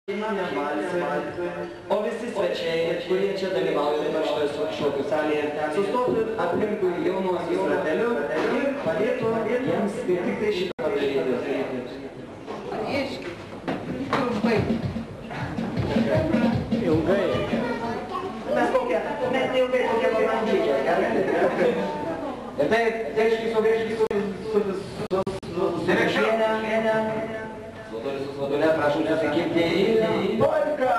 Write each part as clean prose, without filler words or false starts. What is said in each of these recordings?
O visi svečiai, kurie čia dalyvauja šitoje šokių salėje, sustotų aplinkui jaunuosius rateliu ir padėtų jiems tik tai šitą padaryti. Aiškiai, trumpai. Ilgai. Mes neilgai kokie valandžiai. Ir taip, teiškai su Svadulė, prašau susikirti į polką!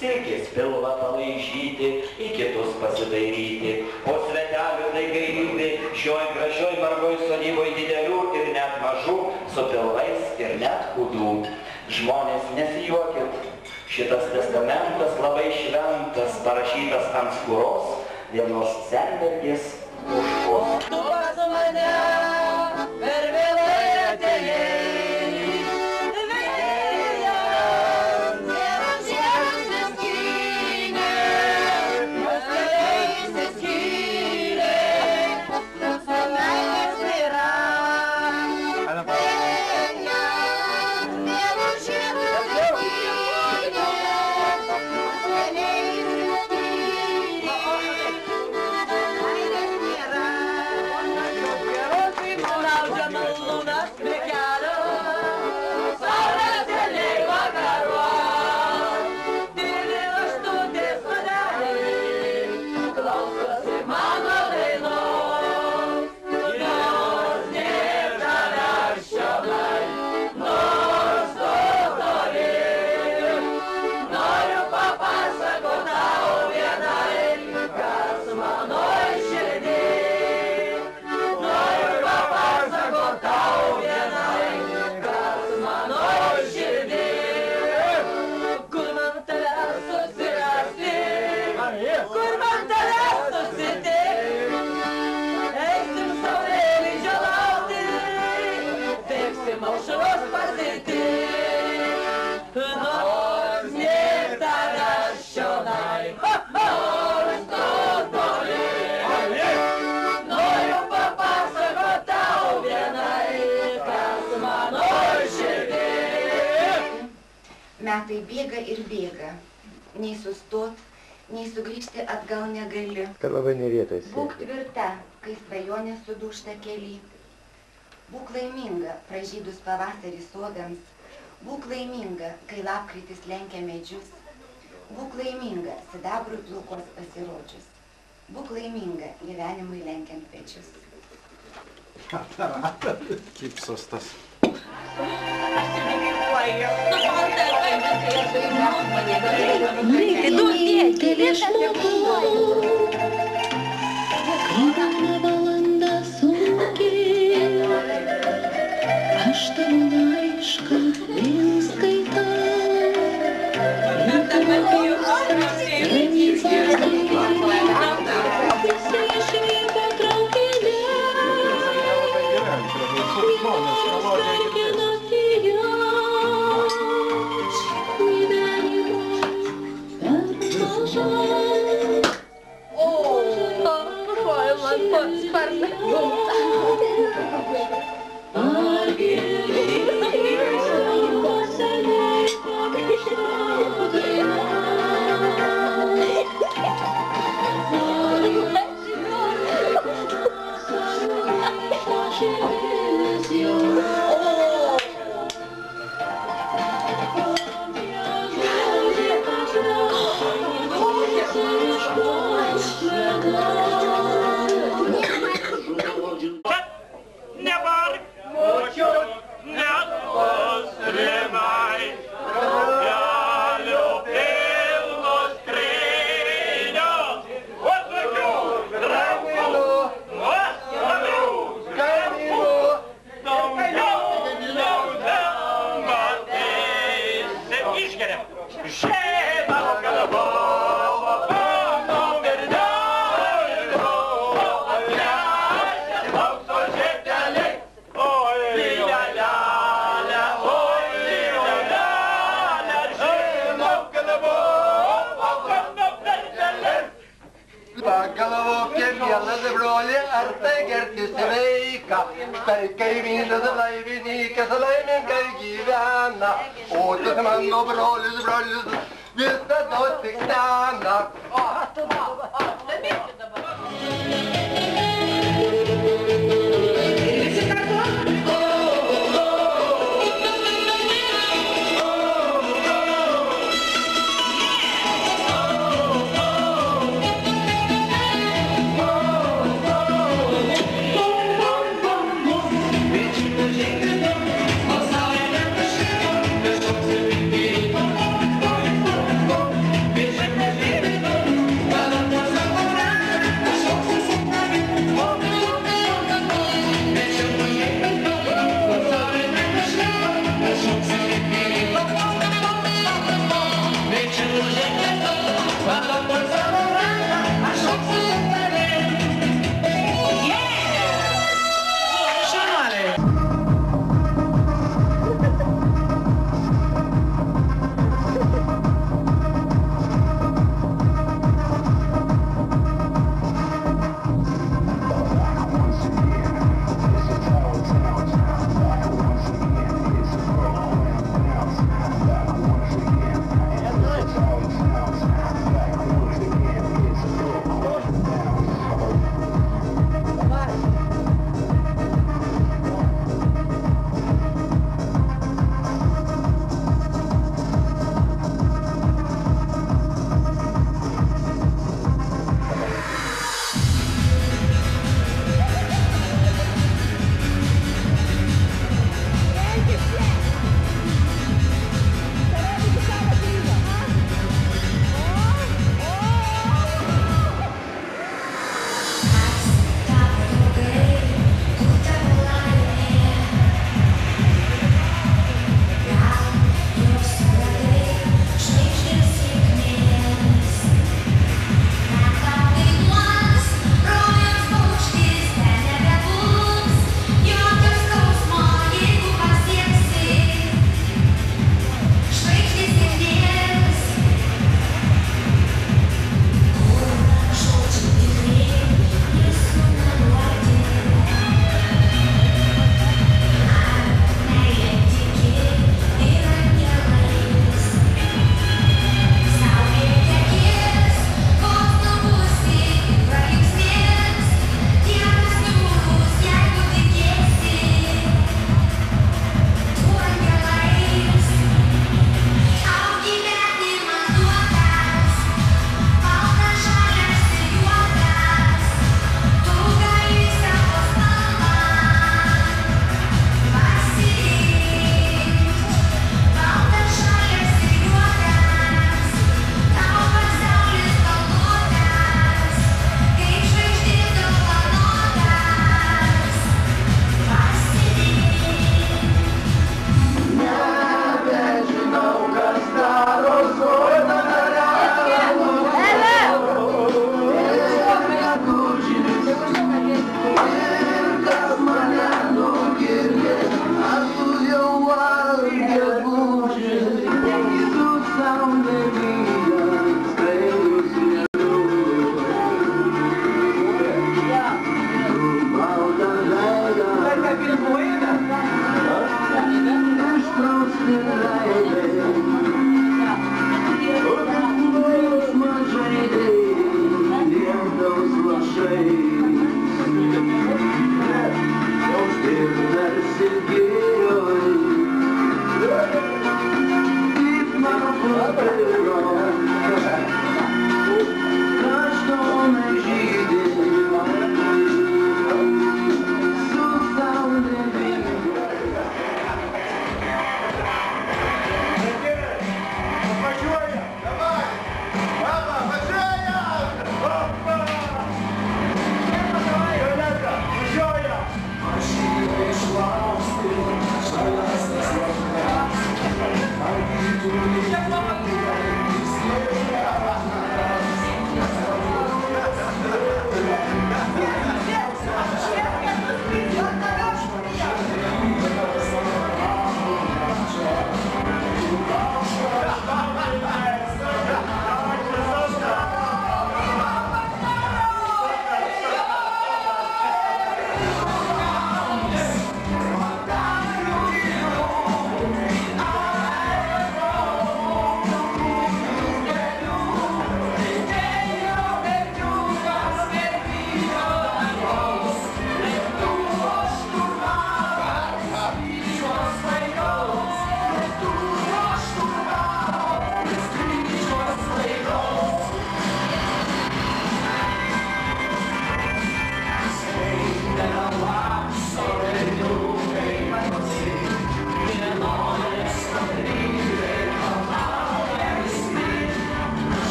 Silkės pilvą palaižyti, į kitus pasidairyti, o svetelių tai gailybė, šioj gražioj margoj sodyboj didelių ir net mažų, su pilvais ir net kūdų. Žmonės, nesijuokit, šitas testamentas labai šventas, parašytas ant skūros vienos senmergės puškos. Tu pas mane per vėlai atėjai. Metai bėga ir bėga. Nei sustot, nei sugrįžti atgal negali. Kad labai nerėtas. Būk tvirta, kai svajonė sudūžta kely. Būk laiminga, pražydus pavasarį sodams. Būk laiminga, kai lapkritis lenkia medžius. Būk laiminga, sidabrui plaukos pasirodžius. Būk laiminga, gyvenimui lenkiant pečius. Kipsos tas. Reikia duoti, Kiekviena valanda sunki, aš tavo laišką vėl skaitau. Visi išvyko traukinė, Jonas, melodija girdės. Nebark, močiut, netos rimai, galiu pilnos skrynios, o tokių draugų, o savių kaimynų, daugiau nematysi. Išgeriam. Šeima kalba. Pagalvok kiekvienas broli, ar tai gerti sveika. Štai kaimynas laivininkas laimingai gyvena, o tu mano brolis visada tik sena. Thank you. filmuoja